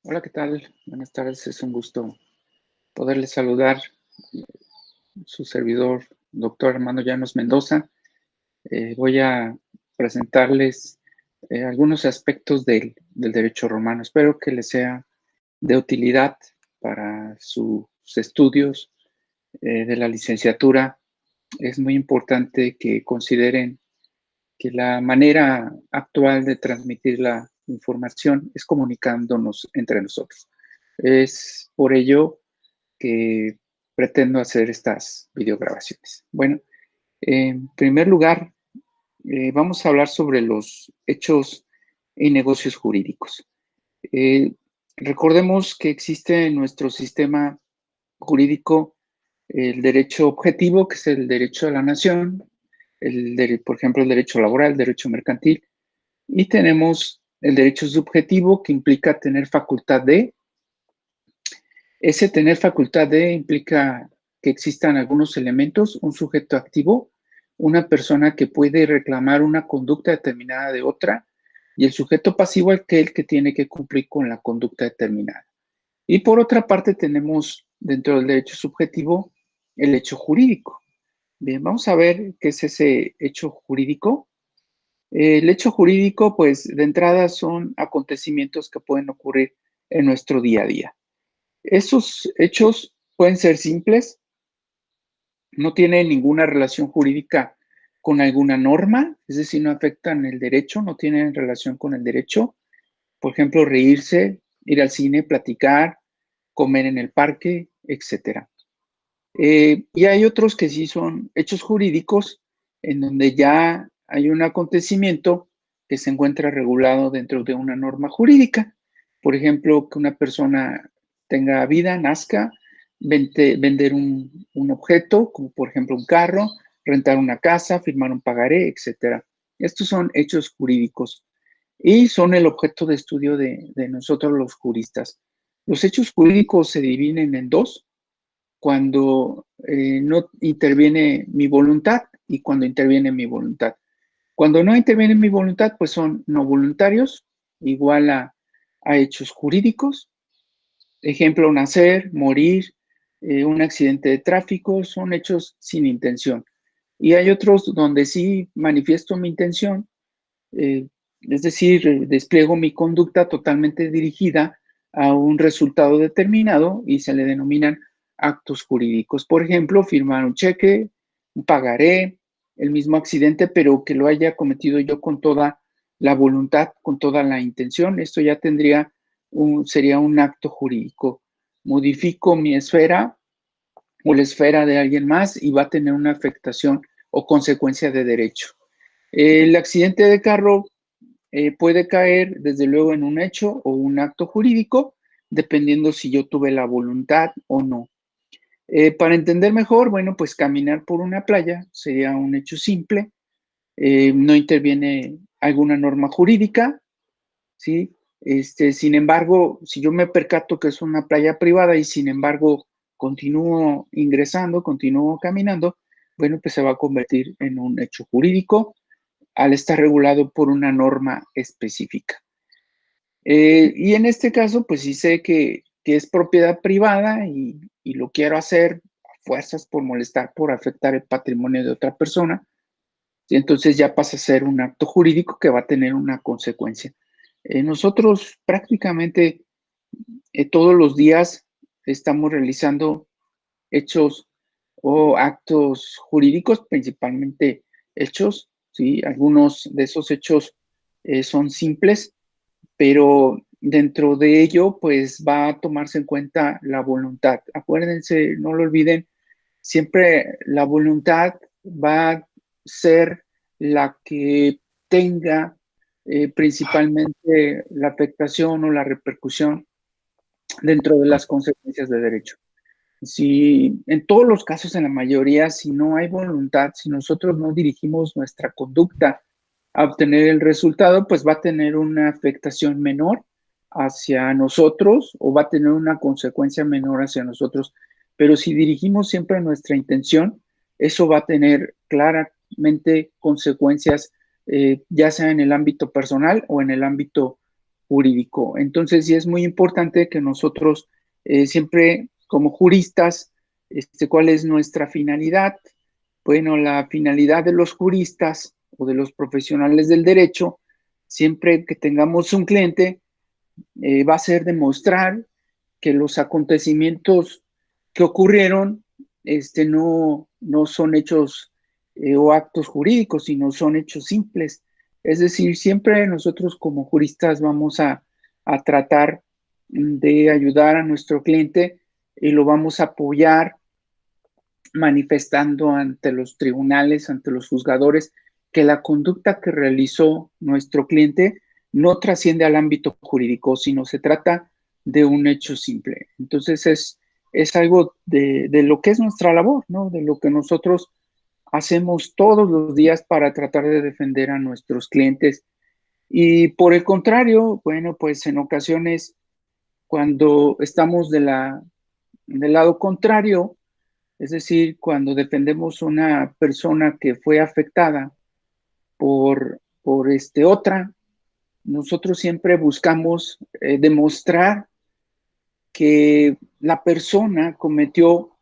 Hola, ¿qué tal? Buenas tardes, es un gusto poderles saludar. Su servidor, doctor Armando Llanos Mendoza. Voy a presentarles algunos aspectos del derecho romano. Espero que les sea de utilidad para sus estudios de la licenciatura. Es muy importante que consideren que la manera actual de transmitir la información es comunicándonos entre nosotros. Es por ello que pretendo hacer estas videograbaciones. Bueno, en primer lugar, vamos a hablar sobre los hechos y negocios jurídicos. Eh, Recordemos que existe en nuestro sistema jurídico el derecho objetivo, que es el derecho de la nación, por ejemplo, el derecho laboral, el derecho mercantil, y tenemos el derecho subjetivo, que implica tener facultad de. Ese tener facultad de implica que existan algunos elementos, un sujeto activo, una persona que puede reclamar una conducta determinada de otra, y el sujeto pasivo aquel que tiene que cumplir con la conducta determinada. Y por otra parte tenemos dentro del derecho subjetivo el hecho jurídico. Bien, vamos a ver qué es ese hecho jurídico. El hecho jurídico, pues de entrada son acontecimientos que pueden ocurrir en nuestro día a día. Esos hechos pueden ser simples, no tienen ninguna relación jurídica con alguna norma, es decir, no afectan el derecho, no tienen relación con el derecho. Por ejemplo, reírse, ir al cine, platicar, comer en el parque, etc. Y hay otros que sí son hechos jurídicos en donde ya hay un acontecimiento que se encuentra regulado dentro de una norma jurídica. Por ejemplo, que una persona tenga vida, nazca, vender un objeto, como por ejemplo un carro, rentar una casa, firmar un pagaré, etc. Estos son hechos jurídicos y son el objeto de estudio de nosotros los juristas. Los hechos jurídicos se dividen en dos: cuando no interviene mi voluntad y cuando interviene mi voluntad. Cuando no interviene mi voluntad, pues son no voluntarios, igual a hechos jurídicos. Ejemplo, nacer, morir, un accidente de tráfico, son hechos sin intención. Y hay otros donde sí manifiesto mi intención, eh, es decir, despliego mi conducta totalmente dirigida a un resultado determinado y se le denominan actos jurídicos. Por ejemplo, firmar un cheque, un pagaré, el mismo accidente, pero que lo haya cometido yo con toda la voluntad, con toda la intención. Esto ya sería un acto jurídico. Modifico mi esfera o la esfera de alguien más y va a tener una afectación o consecuencia de derecho. El accidente de carro puede caer, desde luego, en un hecho o un acto jurídico, dependiendo si yo tuve la voluntad o no. Para entender mejor, bueno, pues caminar por una playa sería un hecho simple, no interviene alguna norma jurídica, ¿sí? Sin embargo, si yo me percato que es una playa privada y sin embargo continúo ingresando, continúo caminando, bueno, pues se va a convertir en un hecho jurídico al estar regulado por una norma específica. Y en este caso, pues sí sé que es propiedad privada y lo quiero hacer a fuerzas por molestar, por afectar el patrimonio de otra persona. Y entonces ya pasa a ser un acto jurídico que va a tener una consecuencia. Nosotros prácticamente todos los días estamos realizando hechos o actos jurídicos, principalmente hechos, ¿sí? Algunos de esos hechos son simples, pero dentro de ello, pues va a tomarse en cuenta la voluntad. Acuérdense, no lo olviden, siempre la voluntad va a ser la que tenga principalmente la afectación o la repercusión dentro de las consecuencias de derecho. Si en todos los casos, en la mayoría, si no hay voluntad, si nosotros no dirigimos nuestra conducta a obtener el resultado, pues va a tener una afectación menor hacia nosotros o va a tener una consecuencia menor hacia nosotros. Pero si dirigimos siempre nuestra intención, eso va a tener claramente consecuencias, ya sea en el ámbito personal o en el ámbito jurídico. Entonces, sí es muy importante que nosotros siempre, como juristas, ¿cuál es nuestra finalidad? Bueno, la finalidad de los juristas o de los profesionales del derecho, siempre que tengamos un cliente, va a ser demostrar que los acontecimientos que ocurrieron no son hechos o actos jurídicos, sino son hechos simples. Es decir, siempre nosotros como juristas vamos a tratar de ayudar a nuestro cliente y lo vamos a apoyar manifestando ante los tribunales, ante los juzgadores, que la conducta que realizó nuestro cliente no trasciende al ámbito jurídico, sino se trata de un hecho simple. Entonces es algo de lo que es nuestra labor, ¿no? De lo que nosotros hacemos todos los días para tratar de defender a nuestros clientes. Y por el contrario, bueno, pues en ocasiones cuando estamos del lado contrario, es decir, cuando defendemos una persona que fue afectada por otra, nosotros siempre buscamos demostrar que la persona cometió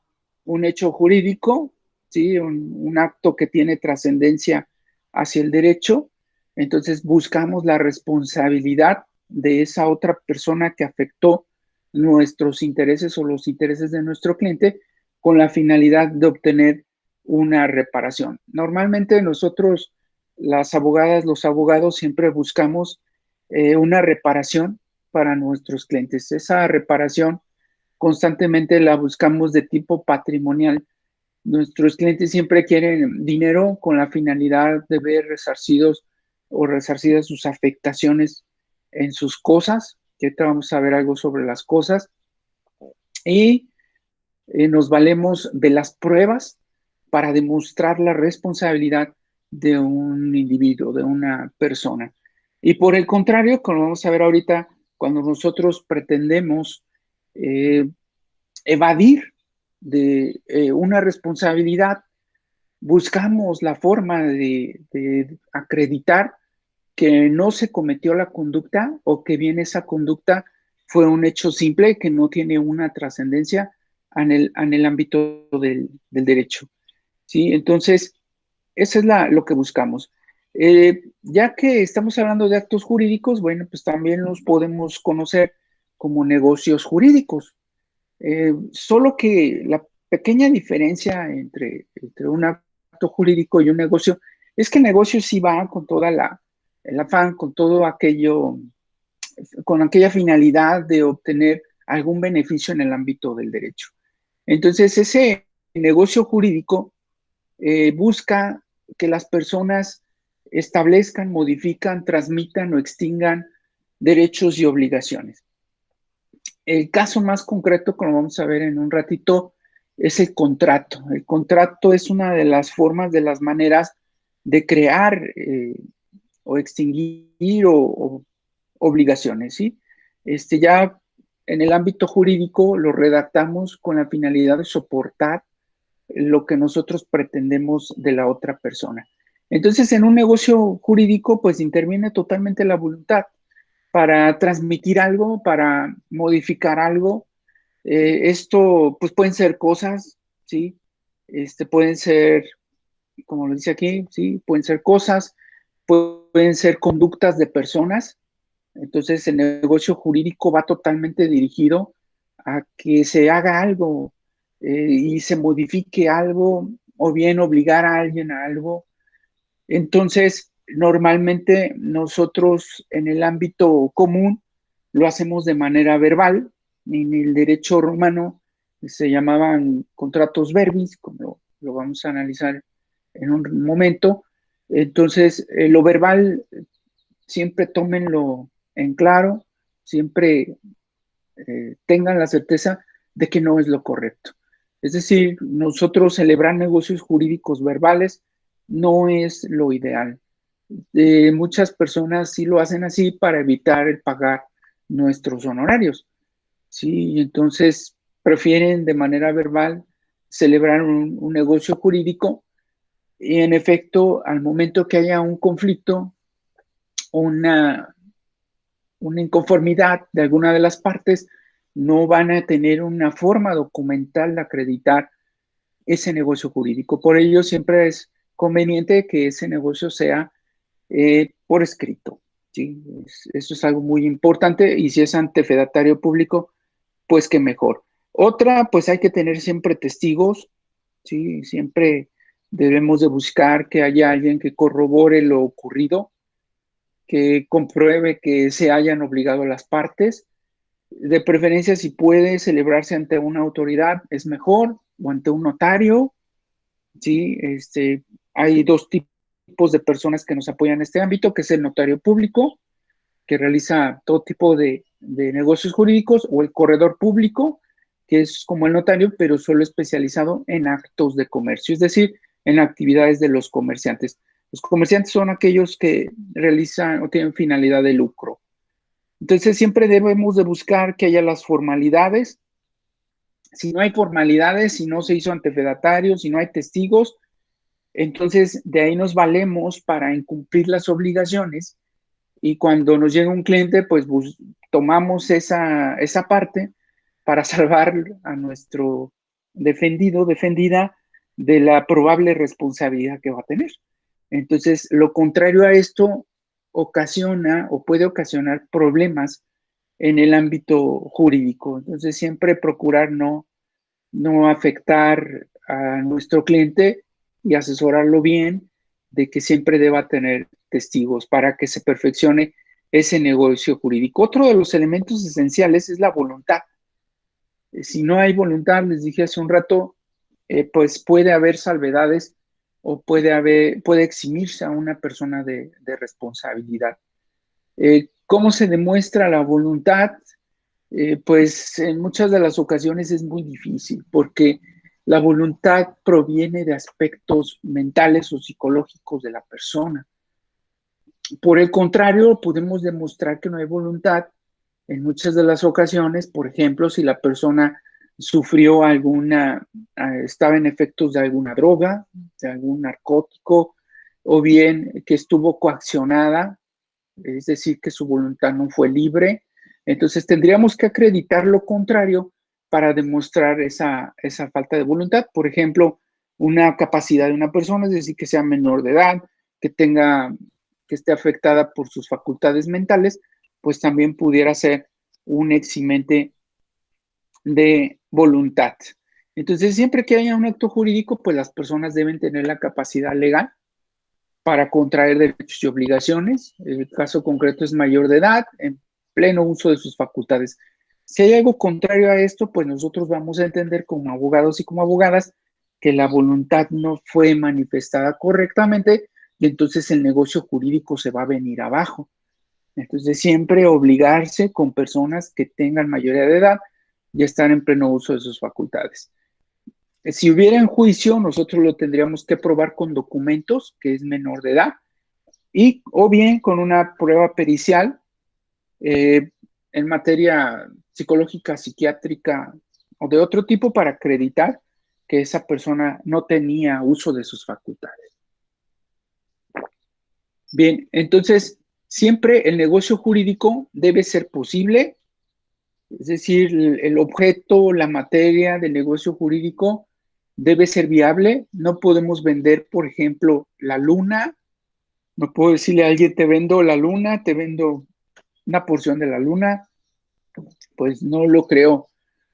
un hecho jurídico, ¿sí? Un acto que tiene trascendencia hacia el derecho. Entonces buscamos la responsabilidad de esa otra persona que afectó nuestros intereses o los intereses de nuestro cliente con la finalidad de obtener una reparación. Normalmente nosotros, las abogadas, los abogados, siempre buscamos una reparación para nuestros clientes. Esa reparación constantemente la buscamos de tipo patrimonial. Nuestros clientes siempre quieren dinero con la finalidad de ver resarcidos o resarcidas sus afectaciones en sus cosas, que ahorita vamos a ver algo sobre las cosas, y nos valemos de las pruebas para demostrar la responsabilidad de un individuo, de una persona. Y por el contrario, como vamos a ver ahorita, cuando nosotros pretendemos eh, evadir de una responsabilidad, buscamos la forma de acreditar que no se cometió la conducta o que bien esa conducta fue un hecho simple que no tiene una trascendencia en el ámbito del derecho. ¿Sí? Entonces, eso es lo que buscamos. Ya que estamos hablando de actos jurídicos, bueno, pues también los podemos conocer como negocios jurídicos. Solo que la pequeña diferencia entre un acto jurídico y un negocio es que el negocio sí va con toda el afán, con todo aquello, con aquella finalidad de obtener algún beneficio en el ámbito del derecho. Entonces, ese negocio jurídico busca que las personas establezcan, modifican, transmitan o extingan derechos y obligaciones. El caso más concreto, como vamos a ver en un ratito, es el contrato. El contrato es una de las formas, de las maneras de crear o extinguir o obligaciones, ¿sí? Ya en el ámbito jurídico lo redactamos con la finalidad de soportar lo que nosotros pretendemos de la otra persona. Entonces, en un negocio jurídico, pues interviene totalmente la voluntad para transmitir algo, para modificar algo. Esto, pues pueden ser cosas, ¿sí? Pueden ser, como lo dice aquí, ¿sí? Pueden ser cosas, pueden ser conductas de personas. Entonces, el negocio jurídico va totalmente dirigido a que se haga algo y se modifique algo o bien obligar a alguien a algo. Entonces, normalmente nosotros en el ámbito común lo hacemos de manera verbal. En el derecho romano se llamaban contratos verbis, como lo vamos a analizar en un momento. Entonces, lo verbal siempre tómenlo en claro, siempre tengan la certeza de que no es lo correcto. Es decir, nosotros celebrar negocios jurídicos verbales no es lo ideal. Muchas personas sí lo hacen así para evitar el pagar nuestros honorarios. Sí, entonces prefieren de manera verbal celebrar un negocio jurídico y en efecto, al momento que haya un conflicto, una una inconformidad de alguna de las partes, no van a tener una forma documental de acreditar ese negocio jurídico. Por ello, siempre es conveniente que ese negocio sea por escrito. ¿Sí? Eso es algo muy importante, y si es ante fedatario público, pues que mejor. Otra, pues hay que tener siempre testigos, ¿sí? Siempre debemos de buscar que haya alguien que corrobore lo ocurrido, que compruebe que se hayan obligado las partes. De preferencia, si puede celebrarse ante una autoridad, es mejor, o ante un notario, ¿sí? Hay dos tipos de personas que nos apoyan en este ámbito, que es el notario público, que realiza todo tipo de negocios jurídicos, o el corredor público, que es como el notario, pero solo especializado en actos de comercio, es decir, en actividades de los comerciantes. Los comerciantes son aquellos que realizan o tienen finalidad de lucro. Entonces, siempre debemos de buscar que haya las formalidades. Si no hay formalidades, si no se hizo ante fedatario, si no hay testigos, entonces de ahí nos valemos para incumplir las obligaciones, y cuando nos llega un cliente, pues tomamos esa parte para salvar a nuestro defendido, defendida, de la probable responsabilidad que va a tener. Entonces, lo contrario a esto ocasiona o puede ocasionar problemas en el ámbito jurídico. Entonces, siempre procurar no afectar a nuestro cliente y asesorarlo bien de que siempre deba tener testigos para que se perfeccione ese negocio jurídico. Otro de los elementos esenciales es la voluntad. Si no hay voluntad, les dije hace un rato, pues puede haber salvedades, o puede eximirse a una persona de responsabilidad. ¿Cómo se demuestra la voluntad? Pues en muchas de las ocasiones es muy difícil, porque la voluntad proviene de aspectos mentales o psicológicos de la persona. Por el contrario, podemos demostrar que no hay voluntad en muchas de las ocasiones. Por ejemplo, si la persona sufrió estaba en efectos de alguna droga, de algún narcótico, o bien que estuvo coaccionada, es decir, que su voluntad no fue libre. Entonces tendríamos que acreditar lo contrario para demostrar esa falta de voluntad. Por ejemplo, una capacidad de una persona, es decir, que sea menor de edad, que esté afectada por sus facultades mentales, pues también pudiera ser un eximente de voluntad. Entonces, siempre que haya un acto jurídico, pues las personas deben tener la capacidad legal para contraer derechos y obligaciones. El caso concreto es mayor de edad, en pleno uso de sus facultades. Si hay algo contrario a esto, pues nosotros vamos a entender como abogados y como abogadas que la voluntad no fue manifestada correctamente, y entonces el negocio jurídico se va a venir abajo. Entonces, siempre obligarse con personas que tengan mayoría de edad y están en pleno uso de sus facultades. Si hubiera en juicio, nosotros lo tendríamos que probar con documentos, que es menor de edad, o bien con una prueba pericial en materia psicológica, psiquiátrica o de otro tipo, para acreditar que esa persona no tenía uso de sus facultades. Bien, entonces, siempre el negocio jurídico debe ser posible, es decir, el objeto, la materia del negocio jurídico debe ser viable. No podemos vender, por ejemplo, la luna. No puedo decirle a alguien, te vendo la luna, te vendo una porción de la luna. Pues no lo creo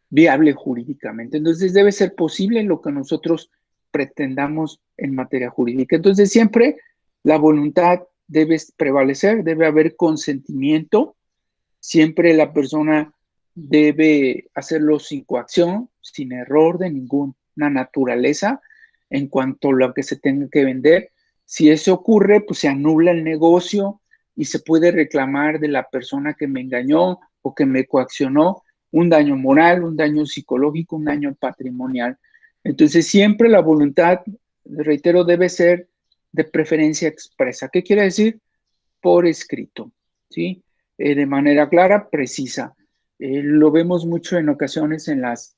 viable jurídicamente. Entonces, debe ser posible lo que nosotros pretendamos en materia jurídica. Entonces, siempre la voluntad debe prevalecer, debe haber consentimiento. Siempre la persona debe hacerlo sin coacción, sin error de ninguna naturaleza en cuanto a lo que se tenga que vender. Si eso ocurre, pues se anula el negocio y se puede reclamar de la persona que me engañó o que me coaccionó un daño moral, un daño psicológico, un daño patrimonial. Entonces, siempre la voluntad, reitero, debe ser de preferencia expresa. ¿Qué quiere decir? Por escrito, ¿sí? De manera clara, precisa. Lo vemos mucho en ocasiones en las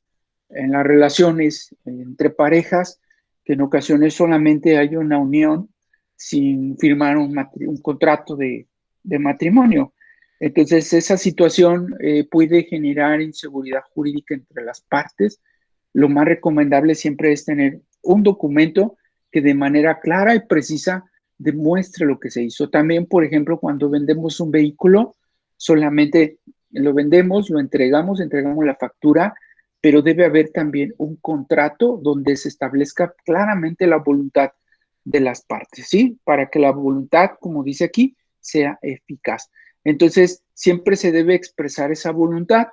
relaciones entre parejas, que en ocasiones solamente hay una unión sin firmar un contrato de matrimonio. Entonces, esa situación puede generar inseguridad jurídica entre las partes. Lo más recomendable siempre es tener un documento que de manera clara y precisa demuestre lo que se hizo. También, por ejemplo, cuando vendemos un vehículo, solamente lo vendemos, lo entregamos, entregamos la factura, pero debe haber también un contrato donde se establezca claramente la voluntad de las partes, ¿sí? Para que la voluntad, como dice aquí, sea eficaz. Entonces, siempre se debe expresar esa voluntad,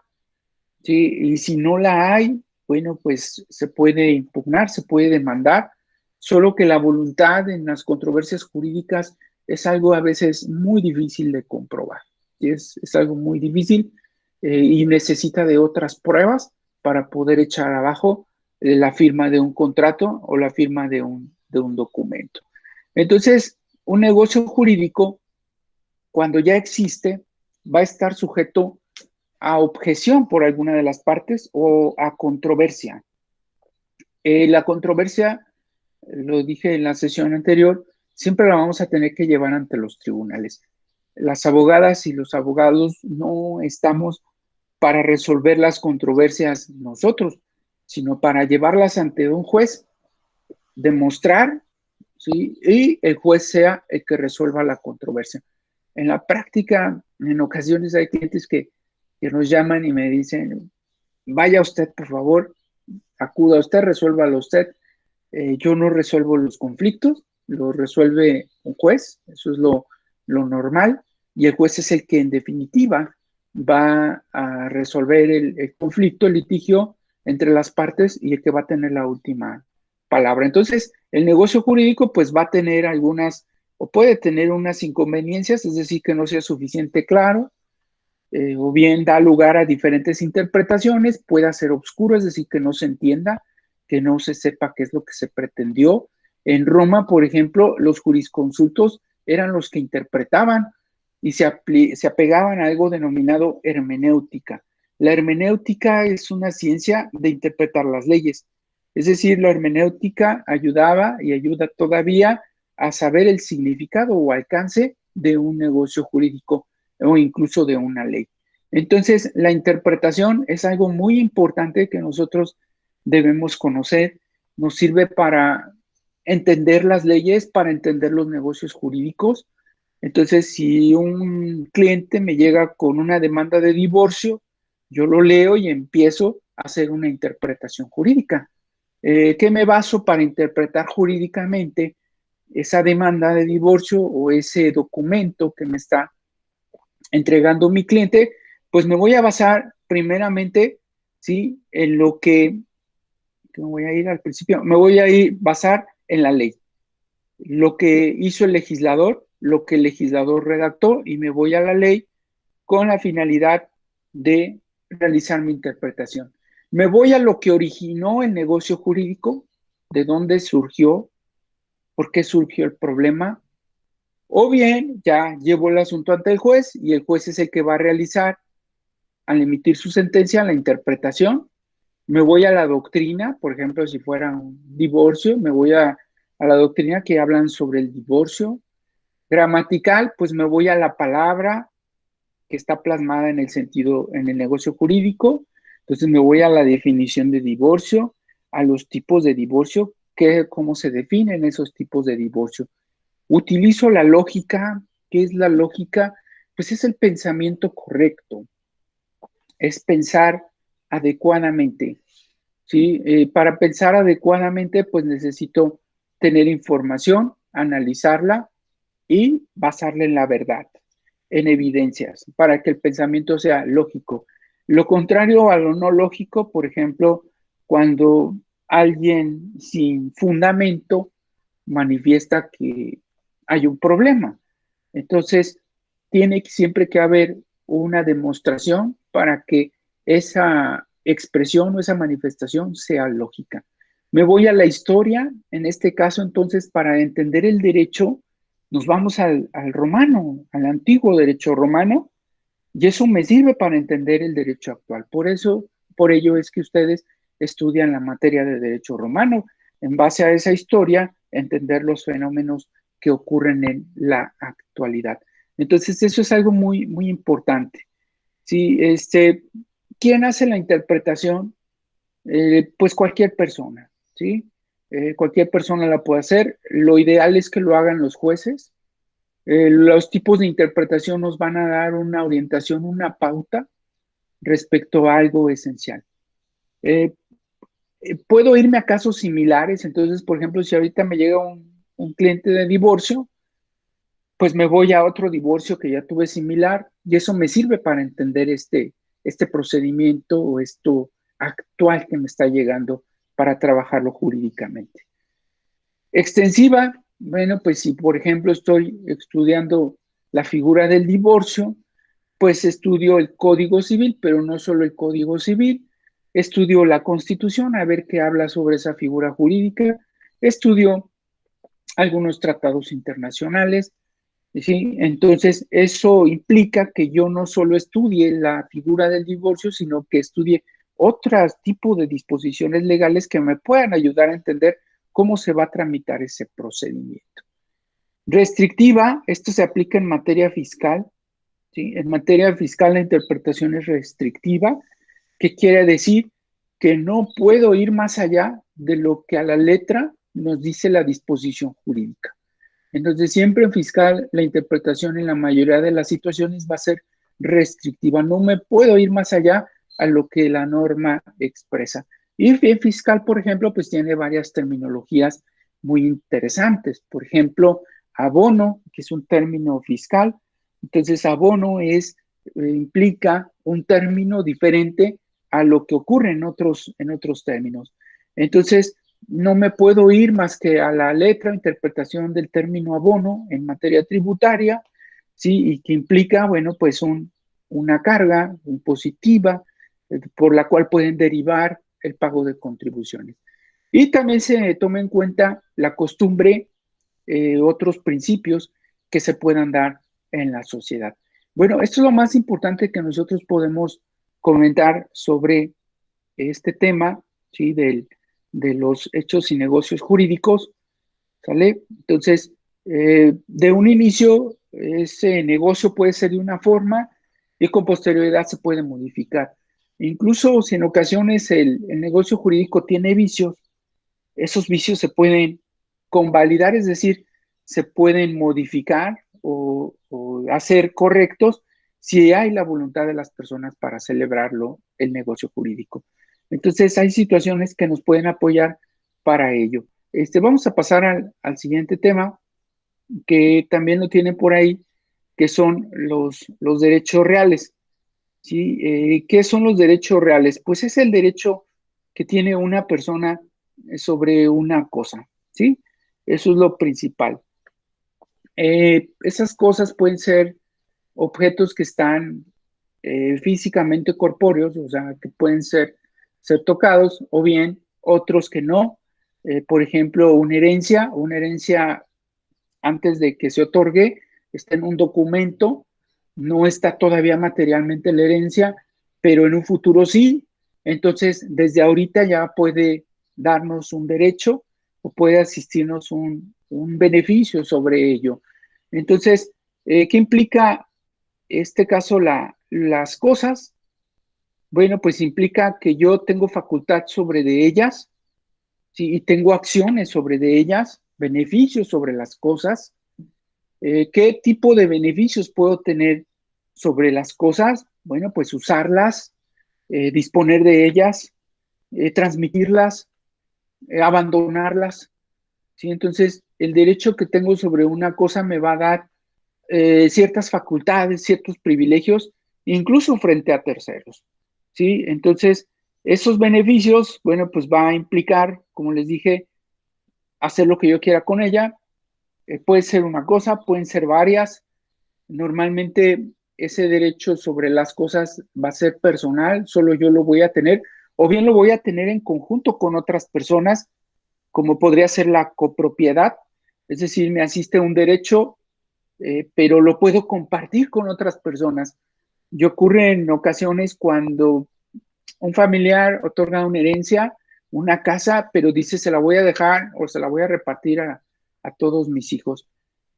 ¿sí? Y si no la hay, bueno, pues se puede impugnar, se puede demandar, solo que la voluntad en las controversias jurídicas es algo a veces muy difícil de comprobar. ¿Sí? Es algo muy difícil y necesita de otras pruebas para poder echar abajo la firma de un contrato o la firma de un documento. Entonces, un negocio jurídico, cuando ya existe, va a estar sujeto a objeción por alguna de las partes o a controversia. La controversia, lo dije en la sesión anterior, siempre la vamos a tener que llevar ante los tribunales. Las abogadas y los abogados no estamos para resolver las controversias nosotros, sino para llevarlas ante un juez, demostrar, ¿sí? Y el juez sea el que resuelva la controversia. En la práctica, en ocasiones hay clientes que nos llaman y me dicen, vaya usted, por favor, acuda usted, resuélvalo usted. Yo no resuelvo los conflictos, lo resuelve un juez, eso es lo normal, y el juez es el que en definitiva va a resolver el conflicto, el litigio entre las partes y el que va a tener la última palabra. Entonces, el negocio jurídico pues va a tener algunas o puede tener unas inconveniencias, es decir, que no sea suficiente claro, o bien da lugar a diferentes interpretaciones, puede ser oscuro, es decir, que no se entienda, que no se sepa qué es lo que se pretendió. En Roma, por ejemplo, los jurisconsultos eran los que interpretaban y se apegaban a algo denominado hermenéutica. La hermenéutica es una ciencia de interpretar las leyes. Es decir, la hermenéutica ayudaba y ayuda todavía a saber el significado o alcance de un negocio jurídico o incluso de una ley. Entonces, la interpretación es algo muy importante que nosotros debemos conocer. Nos sirve para entender las leyes, para entender los negocios jurídicos. Entonces, si un cliente me llega con una demanda de divorcio, yo lo leo y empiezo a hacer una interpretación jurídica. ¿Qué me baso para interpretar jurídicamente esa demanda de divorcio o ese documento que me está entregando mi cliente? Pues me voy a basar primeramente, ¿sí? En lo que me voy a ir al principio, me voy a ir basar en la ley, lo que hizo el legislador, lo que el legislador redactó, y me voy a la ley con la finalidad de realizar mi interpretación. Me voy a lo que originó el negocio jurídico, de dónde surgió, por qué surgió el problema, o bien ya llevo el asunto ante el juez y el juez es el que va a realizar, al emitir su sentencia, la interpretación. Me voy a la doctrina, por ejemplo, si fuera un divorcio, me voy a la doctrina que hablan sobre el divorcio. Gramatical, pues me voy a la palabra que está plasmada en el sentido, en el negocio jurídico. Entonces me voy a la definición de divorcio, a los tipos de divorcio, cómo se definen esos tipos de divorcio. Utilizo la lógica. ¿Qué es la lógica? Pues es el pensamiento correcto, es pensar adecuadamente, ¿sí? Para pensar adecuadamente, pues necesito tener información, analizarla y basarla en la verdad, en evidencias, para que el pensamiento sea lógico. Lo contrario a lo no lógico, por ejemplo, cuando alguien sin fundamento manifiesta que hay un problema. Entonces, tiene siempre que haber una demostración para que esa expresión o esa manifestación sea lógica. Me voy a la historia, en este caso entonces, para entender el derecho, nos vamos al romano, al antiguo derecho romano, y eso me sirve para entender el derecho actual. Por ello es que ustedes estudian la materia de derecho romano. En base a esa historia, entender los fenómenos que ocurren en la actualidad. Entonces, eso es algo muy, muy importante. ¿Sí? ¿Quién hace la interpretación? Pues cualquier persona, ¿sí? Cualquier persona la puede hacer. Lo ideal es que lo hagan los jueces. Los tipos de interpretación nos van a dar una orientación, una pauta respecto a algo esencial. Eh, Puedo irme a casos similares, entonces, por ejemplo, si ahorita me llega un cliente de divorcio, pues me voy a otro divorcio que ya tuve similar y eso me sirve para entender este procedimiento o esto actual que me está llegando para trabajarlo jurídicamente. Extensiva, bueno, pues si por ejemplo estoy estudiando la figura del divorcio, pues estudio el Código Civil, pero no solo el Código Civil, estudio la Constitución, a ver qué habla sobre esa figura jurídica, estudio algunos tratados internacionales, ¿sí? Entonces, eso implica que yo no solo estudie la figura del divorcio, sino que estudie otros tipos de disposiciones legales que me puedan ayudar a entender cómo se va a tramitar ese procedimiento. Restrictiva, esto se aplica en materia fiscal, ¿sí? En materia fiscal la interpretación es restrictiva, que quiere decir que no puedo ir más allá de lo que a la letra nos dice la disposición jurídica. Entonces, siempre en fiscal, la interpretación en la mayoría de las situaciones va a ser restrictiva. No me puedo ir más allá a lo que la norma expresa. Y en fiscal, por ejemplo, pues tiene varias terminologías muy interesantes. Por ejemplo, abono, que es un término fiscal. Entonces, abono implica un término diferente a lo que ocurre en otros términos. Entonces, no me puedo ir más que a la letra, interpretación del término abono en materia tributaria, ¿sí? Y que implica, bueno, pues una carga impositiva por la cual pueden derivar el pago de contribuciones. Y también se toma en cuenta la costumbre, otros principios que se puedan dar en la sociedad. Bueno, esto es lo más importante que nosotros podemos comentar sobre este tema, ¿sí? De los hechos y negocios jurídicos, ¿sale? Entonces, de un inicio, ese negocio puede ser de una forma y con posterioridad se puede modificar. Incluso si en ocasiones el negocio jurídico tiene vicios, esos vicios se pueden convalidar, es decir, se pueden modificar o hacer correctos si hay la voluntad de las personas para celebrarlo, el negocio jurídico. Entonces, hay situaciones que nos pueden apoyar para ello. Vamos a pasar al siguiente tema, que también lo tienen por ahí, que son los derechos reales. ¿Sí? ¿Qué son los derechos reales? Pues es el derecho que tiene una persona sobre una cosa, ¿sí? Eso es lo principal. Esas cosas pueden ser objetos que están físicamente corpóreos, o sea, que pueden ser tocados, o bien otros que no. Por ejemplo, una herencia antes de que se otorgue, está en un documento, no está todavía materialmente la herencia, pero en un futuro sí. Entonces, desde ahorita ya puede darnos un derecho o puede asistirnos un beneficio sobre ello. Entonces, ¿qué implica este caso las cosas? Bueno, pues implica que yo tengo facultad sobre de ellas, ¿sí? Y tengo acciones sobre de ellas, beneficios sobre las cosas. ¿Qué tipo de beneficios puedo tener sobre las cosas? Bueno, pues usarlas, disponer de ellas, transmitirlas, abandonarlas, ¿sí? Entonces, el derecho que tengo sobre una cosa me va a dar ciertas facultades, ciertos privilegios, incluso frente a terceros, ¿sí? Entonces, esos beneficios, bueno, pues va a implicar, como les dije, hacer lo que yo quiera con ella. Puede ser una cosa, pueden ser varias. Normalmente ese derecho sobre las cosas va a ser personal, solo yo lo voy a tener, o bien lo voy a tener en conjunto con otras personas, como podría ser la copropiedad, es decir, me asiste un derecho, pero lo puedo compartir con otras personas. Y ocurre en ocasiones cuando un familiar otorga una herencia, una casa, pero dice se la voy a dejar o se la voy a repartir a todos mis hijos.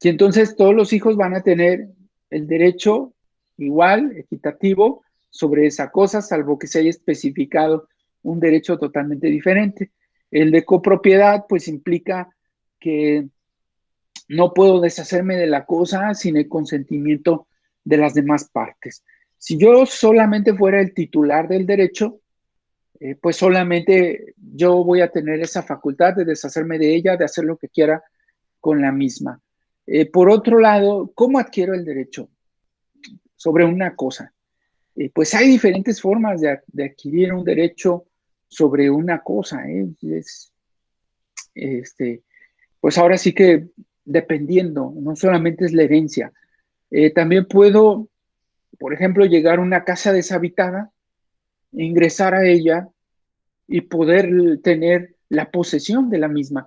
Y entonces todos los hijos van a tener el derecho igual, equitativo, sobre esa cosa, salvo que se haya especificado un derecho totalmente diferente. El de copropiedad, pues implica que no puedo deshacerme de la cosa sin el consentimiento de las demás partes. Si yo solamente fuera el titular del derecho, pues solamente yo voy a tener esa facultad de deshacerme de ella, de hacer lo que quiera con la misma. Por otro lado, ¿cómo adquiero el derecho sobre una cosa? Pues hay diferentes formas de adquirir un derecho sobre una cosa. Este, pues ahora sí que dependiendo, no solamente es la herencia. También puedo, por ejemplo, llegar a una casa deshabitada, ingresar a ella y poder tener la posesión de la misma.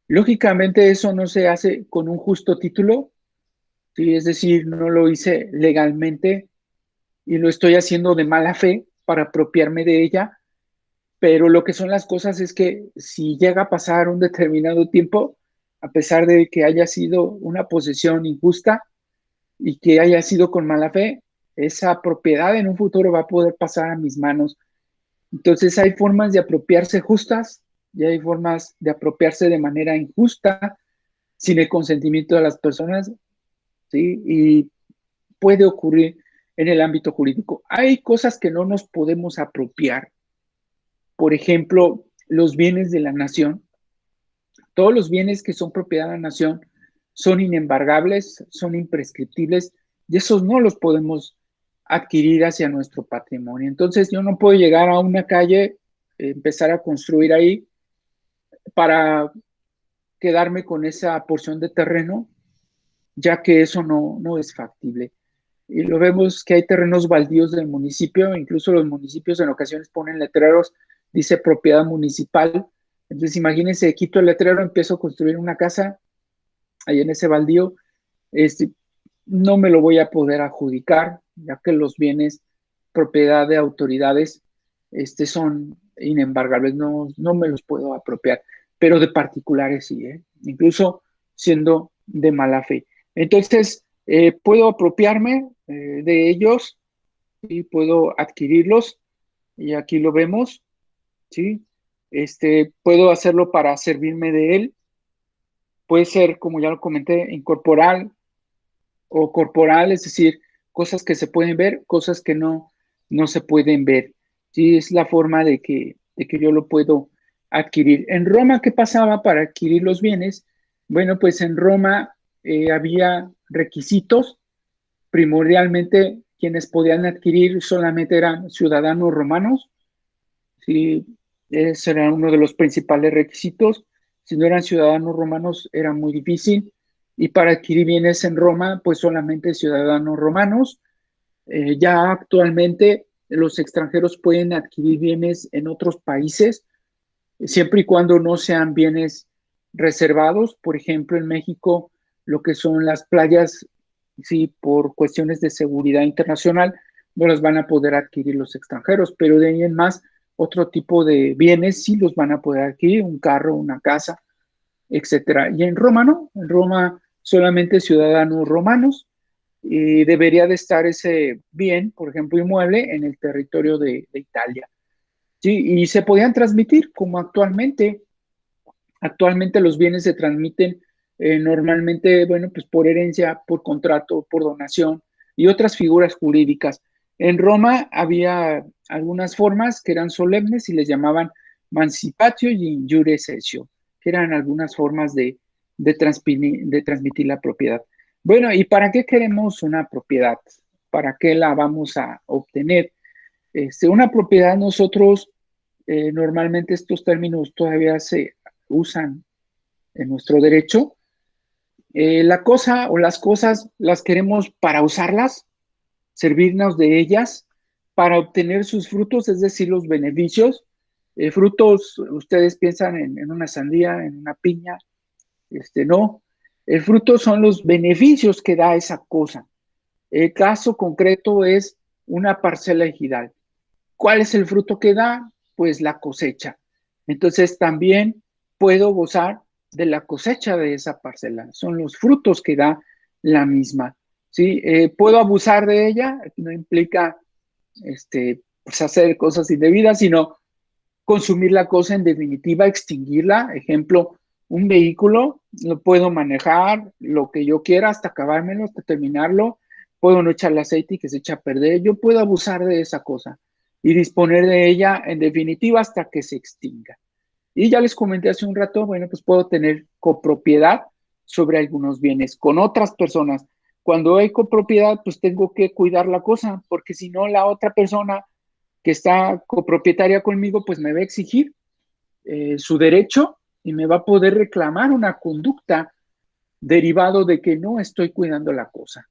Lógicamente eso no se hace con un justo título, ¿sí? Es decir, no lo hice legalmente y lo estoy haciendo de mala fe para apropiarme de ella, pero lo que son las cosas es que si llega a pasar un determinado tiempo, a pesar de que haya sido una posesión injusta y que haya sido con mala fe, esa propiedad en un futuro va a poder pasar a mis manos. Entonces hay formas de apropiarse justas y hay formas de apropiarse de manera injusta sin el consentimiento de las personas, ¿sí? Y puede ocurrir en el ámbito jurídico. Hay cosas que no nos podemos apropiar. Por ejemplo, los bienes de la nación. Todos los bienes que son propiedad de la nación son inembargables, son imprescriptibles y esos no los podemos adquirir hacia nuestro patrimonio. Entonces yo no puedo llegar a una calle, empezar a construir ahí para quedarme con esa porción de terreno, ya que eso no es factible. Y lo vemos que hay terrenos baldíos del municipio, incluso los municipios en ocasiones ponen letreros, dice propiedad municipal. Entonces imagínense, quito el letrero, empiezo a construir una casa ahí en ese baldío, este, no me lo voy a poder adjudicar, ya que los bienes propiedad de autoridades son inembargables, no me los puedo apropiar, pero de particulares sí, incluso siendo de mala fe. Entonces, puedo apropiarme de ellos y puedo adquirirlos, y aquí lo vemos, ¿sí? Puedo hacerlo para servirme de él, puede ser, como ya lo comenté, incorporal o corporal, es decir, cosas que se pueden ver, cosas que no se pueden ver. Sí, es la forma de que yo lo puedo adquirir. En Roma, ¿qué pasaba para adquirir los bienes? Bueno, pues en Roma había requisitos, primordialmente quienes podían adquirir solamente eran ciudadanos romanos, ¿sí? Ese era uno de los principales requisitos. Si no eran ciudadanos romanos, era muy difícil. Y para adquirir bienes en Roma, pues solamente ciudadanos romanos. Ya actualmente los extranjeros pueden adquirir bienes en otros países, siempre y cuando no sean bienes reservados. Por ejemplo, en México, lo que son las playas, sí, por cuestiones de seguridad internacional, no las van a poder adquirir los extranjeros, pero de ahí en más, otro tipo de bienes sí los van a poder adquirir, un carro, una casa, etcétera. Y en Roma no, en Roma solamente ciudadanos romanos, y debería de estar ese bien, por ejemplo, inmueble, en el territorio de Italia. Sí, y se podían transmitir como actualmente. Actualmente los bienes se transmiten normalmente, bueno, pues por herencia, por contrato, por donación y otras figuras jurídicas. En Roma había algunas formas que eran solemnes y les llamaban mancipatio y injure cessio, que eran algunas formas de transmitir la propiedad. Bueno, ¿y para qué queremos una propiedad? ¿Para qué la vamos a obtener? Una propiedad nosotros, normalmente estos términos todavía se usan en nuestro derecho. La cosa o las cosas las queremos para usarlas, servirnos de ellas, para obtener sus frutos, es decir, los beneficios. Frutos, ustedes piensan en una sandía, en una piña, no. El fruto son los beneficios que da esa cosa. El caso concreto es una parcela ejidal. ¿Cuál es el fruto que da? Pues la cosecha. Entonces también puedo gozar de la cosecha de esa parcela. Son los frutos que da la misma. ¿sí? Puedo abusar de ella, no implica pues hacer cosas indebidas, sino consumir la cosa, en definitiva, extinguirla. Ejemplo, un vehículo lo puedo manejar lo que yo quiera hasta acabármelo, hasta terminarlo. Puedo no echarle aceite y que se eche a perder. Yo puedo abusar de esa cosa y disponer de ella, en definitiva, hasta que se extinga. Y ya les comenté hace un rato, bueno, pues puedo tener copropiedad sobre algunos bienes con otras personas. Cuando hay copropiedad, pues tengo que cuidar la cosa, porque si no, la otra persona que está copropietaria conmigo, pues me va a exigir su derecho y me va a poder reclamar una conducta derivado de que no estoy cuidando la cosa.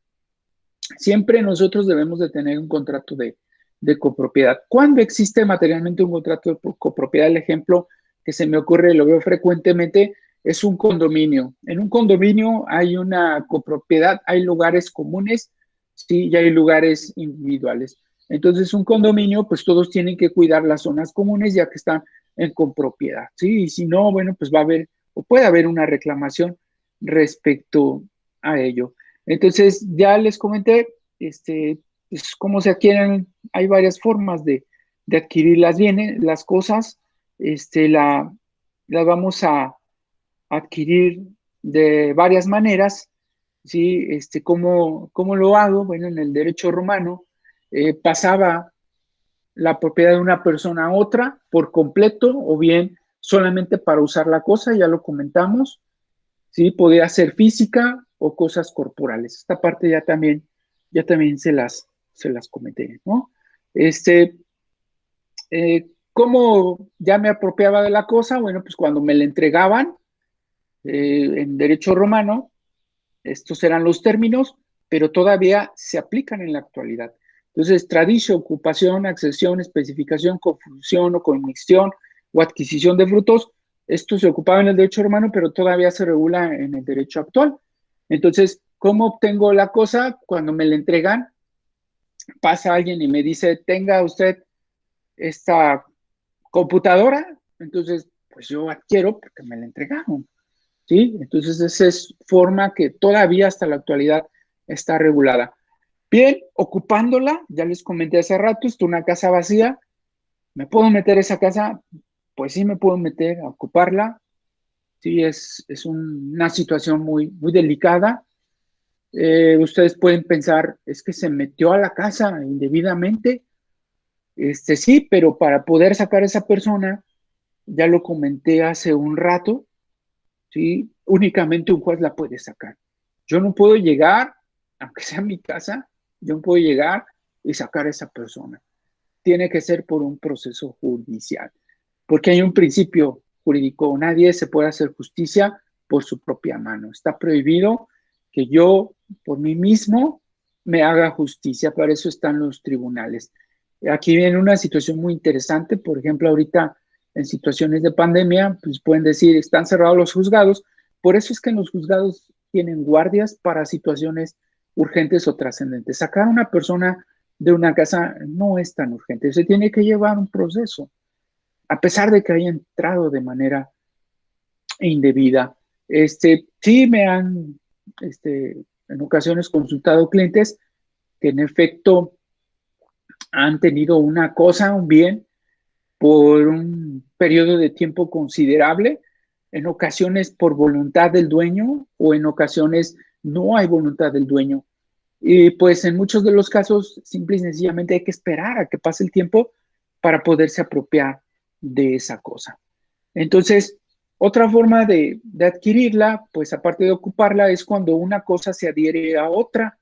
Siempre nosotros debemos de tener un contrato de copropiedad. ¿Cuándo existe materialmente un contrato de copropiedad? El ejemplo que se me ocurre, lo veo frecuentemente, es un condominio. En un condominio hay una copropiedad, hay lugares comunes, sí, y hay lugares individuales. Entonces, un condominio, pues todos tienen que cuidar las zonas comunes ya que están en copropiedad, ¿sí? Y si no, bueno, pues va a haber o puede haber una reclamación respecto a ello. Entonces, ya les comenté, pues, cómo se adquieren, hay varias formas de adquirir las bienes, las cosas, la vamos a adquirir de varias maneras, ¿sí? ¿Cómo lo hago? Bueno, en el derecho romano pasaba la propiedad de una persona a otra por completo o bien solamente para usar la cosa, ya lo comentamos, ¿sí? Podía ser física o cosas corporales. Esta parte ya también se las comenté, ¿no? ¿Cómo ya me apropiaba de la cosa? Bueno, pues cuando me la entregaban en derecho romano, estos eran los términos, pero todavía se aplican en la actualidad. Entonces, tradicio, ocupación, accesión, especificación, confusión o conmixción o adquisición de frutos, esto se ocupaba en el derecho romano, pero todavía se regula en el derecho actual. Entonces, ¿cómo obtengo la cosa? Cuando me la entregan, pasa alguien y me dice, tenga usted esta computadora, entonces, pues yo adquiero porque me la entregaron. ¿Sí? Entonces, esa es forma que todavía hasta la actualidad está regulada. Bien, ocupándola, ya les comenté hace rato, está una casa vacía, ¿me puedo meter a esa casa? Pues sí, me puedo meter a ocuparla. Sí, es una situación muy, muy delicada. Ustedes pueden pensar, es que se metió a la casa indebidamente. Sí, pero para poder sacar a esa persona, ya lo comenté hace un rato, ¿sí? Únicamente un juez la puede sacar. Yo no puedo llegar, aunque sea mi casa, yo no puedo llegar y sacar a esa persona. Tiene que ser por un proceso judicial, porque hay un principio jurídico, nadie se puede hacer justicia por su propia mano. Está prohibido que yo, por mí mismo, me haga justicia, para eso están los tribunales. Aquí viene una situación muy interesante, por ejemplo, ahorita en situaciones de pandemia, pues pueden decir, están cerrados los juzgados, por eso es que en los juzgados tienen guardias para situaciones urgentes o trascendentes. Sacar a una persona de una casa no es tan urgente, se tiene que llevar un proceso, a pesar de que haya entrado de manera indebida. Sí me han, en ocasiones consultado clientes que en efecto han tenido una cosa, un bien, por un periodo de tiempo considerable, en ocasiones por voluntad del dueño o en ocasiones no hay voluntad del dueño. Y pues en muchos de los casos, simple y sencillamente hay que esperar a que pase el tiempo para poderse apropiar de esa cosa. Entonces, otra forma de adquirirla, pues aparte de ocuparla, es cuando una cosa se adhiere a otra,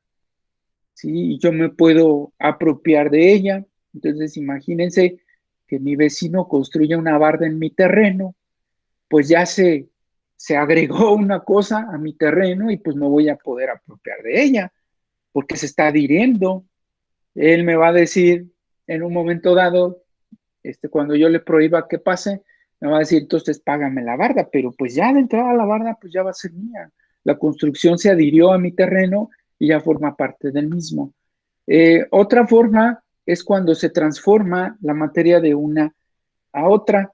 ¿sí? Y yo me puedo apropiar de ella. Entonces, imagínense que mi vecino construya una barda en mi terreno, pues ya se agregó una cosa a mi terreno y pues me voy a poder apropiar de ella, porque se está adhiriendo. Él me va a decir en un momento dado, cuando yo le prohíba que pase, me va a decir, entonces págame la barda, pero pues ya de entrada la barda, pues ya va a ser mía. La construcción se adhirió a mi terreno y ya forma parte del mismo. Otra forma es cuando se transforma la materia de una a otra.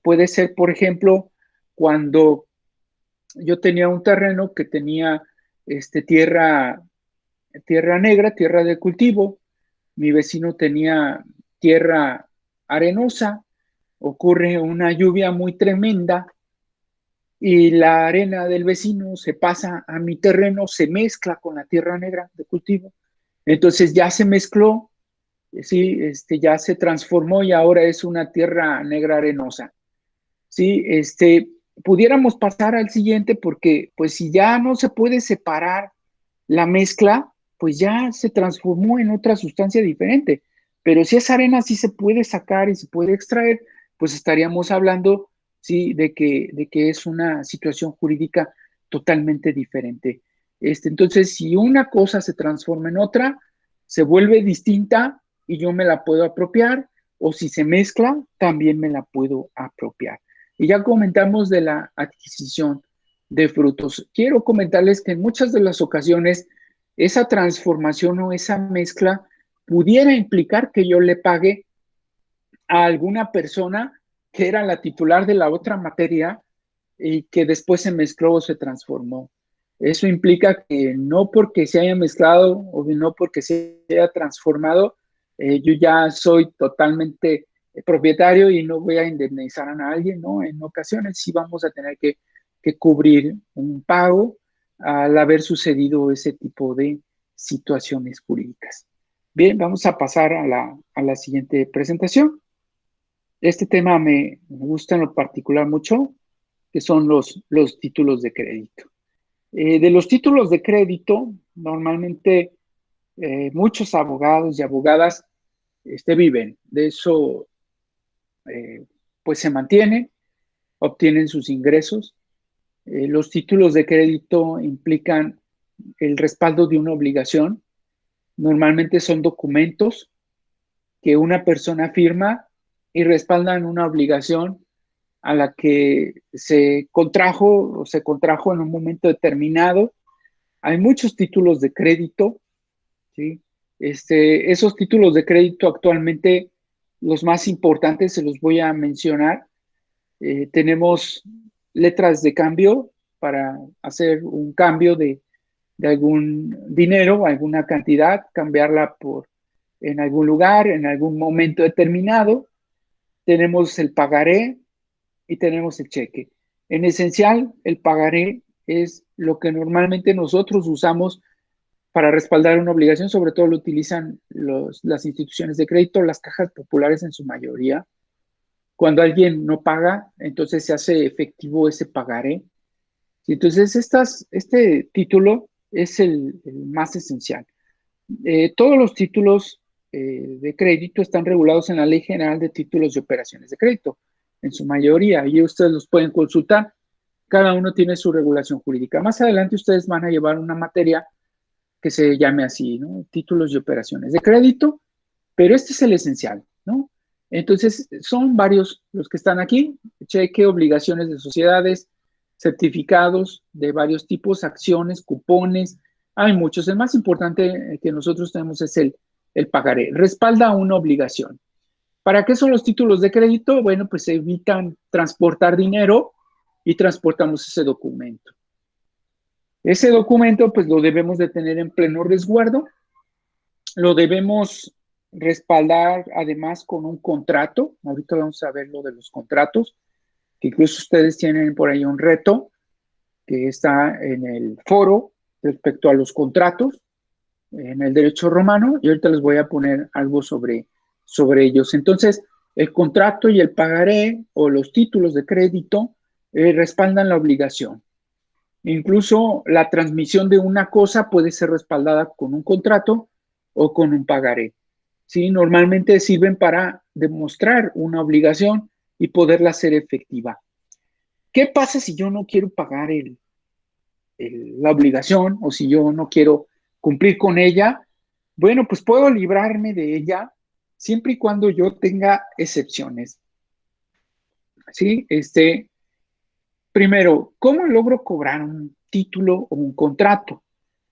Puede ser, por ejemplo, cuando yo tenía un terreno que tenía tierra tierra negra, tierra de cultivo. Mi vecino tenía tierra arenosa. Ocurre una lluvia muy tremenda y la arena del vecino se pasa a mi terreno, se mezcla con la tierra negra de cultivo. Entonces ya se mezcló, sí, ya se transformó y ahora es una tierra negra arenosa. Sí, pudiéramos pasar al siguiente porque pues si ya no se puede separar la mezcla, pues ya se transformó en otra sustancia diferente. Pero si esa arena sí se puede sacar y se puede extraer, pues estaríamos hablando, sí, de que es una situación jurídica totalmente diferente. Entonces, si una cosa se transforma en otra, se vuelve distinta y yo me la puedo apropiar, o si se mezcla, también me la puedo apropiar. Y ya comentamos de la adquisición de frutos. Quiero comentarles que en muchas de las ocasiones esa transformación o esa mezcla pudiera implicar que yo le pague a alguna persona que era la titular de la otra materia y que después se mezcló o se transformó. Eso implica que no porque se haya mezclado o no porque se haya transformado, yo ya soy totalmente propietario y no voy a indemnizar a nadie, ¿no? En ocasiones sí vamos a tener que cubrir un pago al haber sucedido ese tipo de situaciones jurídicas. Bien, vamos a pasar a la siguiente presentación. Este tema me gusta en lo particular mucho, que son los títulos de crédito. De los títulos de crédito, normalmente muchos abogados y abogadas viven. De eso, pues se mantienen, obtienen sus ingresos. Los títulos de crédito implican el respaldo de una obligación. Normalmente son documentos que una persona firma y respaldan una obligación a la que se contrajo en un momento determinado. Hay muchos títulos de crédito, ¿sí? Esos títulos de crédito actualmente, los más importantes se los voy a mencionar. Tenemos letras de cambio para hacer un cambio de algún dinero, alguna cantidad, cambiarla en algún lugar, en algún momento determinado. Tenemos el pagaré y tenemos el cheque. En esencial, el pagaré es lo que normalmente nosotros usamos para respaldar una obligación, sobre todo lo utilizan las instituciones de crédito, las cajas populares en su mayoría. Cuando alguien no paga, entonces se hace efectivo ese pagaré. Entonces, este título es el más esencial. Todos los títulos de crédito están regulados en la Ley General de Títulos y Operaciones de Crédito, en su mayoría, y ustedes los pueden consultar. Cada uno tiene su regulación jurídica. Más adelante ustedes van a llevar una materia que se llame así, ¿no? Títulos y operaciones de crédito, pero este es el esencial, ¿no? Entonces, son varios los que están aquí: cheque, obligaciones de sociedades, certificados de varios tipos, acciones, cupones, hay muchos. El más importante que nosotros tenemos es el pagaré. Respalda una obligación. ¿Para qué son los títulos de crédito? Bueno, pues evitan transportar dinero y transportamos ese documento. Ese documento, pues lo debemos de tener en pleno resguardo. Lo debemos respaldar además con un contrato. Ahorita vamos a ver lo de los contratos, que incluso ustedes tienen por ahí un reto que está en el foro respecto a los contratos en el derecho romano, y ahorita les voy a poner algo sobre ellos. Entonces, el contrato y el pagaré o los títulos de crédito respaldan la obligación. Incluso la transmisión de una cosa puede ser respaldada con un contrato o con un pagaré. ¿Sí? Normalmente sirven para demostrar una obligación y poderla hacer efectiva. ¿Qué pasa si yo no quiero pagar la obligación, o si yo no quiero cumplir con ella? Bueno, pues puedo librarme de ella siempre y cuando yo tenga excepciones. ¿Sí? Primero, ¿cómo logro cobrar un título o un contrato?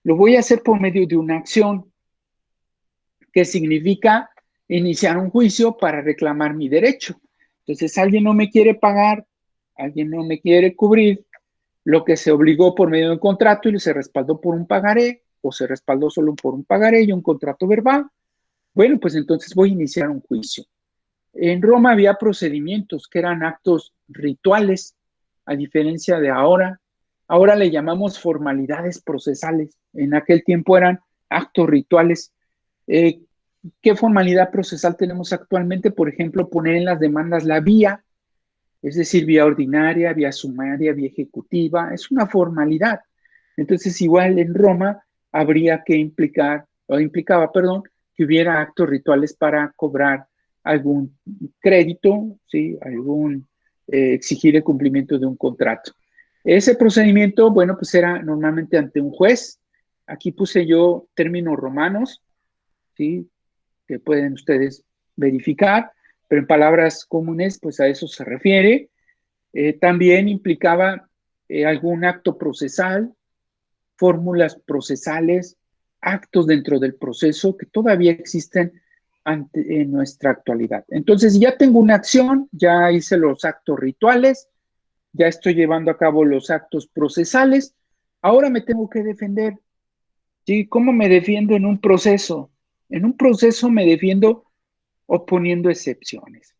Lo voy a hacer por medio de una acción, que significa iniciar un juicio para reclamar mi derecho. Entonces, alguien no me quiere pagar, alguien no me quiere cubrir lo que se obligó por medio de un contrato y se respaldó por un pagaré. o se respaldó solo por un pagaré y un contrato verbal, bueno, pues entonces voy a iniciar un juicio. En Roma había procedimientos que eran actos rituales, a diferencia de ahora. Ahora le llamamos formalidades procesales. En aquel tiempo eran actos rituales. ¿Qué formalidad procesal tenemos actualmente? Por ejemplo, poner en las demandas la vía, es decir, vía ordinaria, vía sumaria, vía ejecutiva. Es una formalidad. Entonces, igual en Roma habría que implicaba, que hubiera actos rituales para cobrar algún crédito, ¿sí? Exigir el cumplimiento de un contrato. Ese procedimiento, bueno, pues era normalmente ante un juez. Aquí puse yo términos romanos, ¿sí? Que pueden ustedes verificar, pero en palabras comunes, pues a eso se refiere. También implicaba algún acto procesal, fórmulas procesales, actos dentro del proceso que todavía existen en nuestra actualidad. Entonces ya tengo una acción, ya hice los actos rituales, ya estoy llevando a cabo los actos procesales, ahora me tengo que defender. ¿Sí? ¿Cómo me defiendo en un proceso? En un proceso me defiendo oponiendo excepciones.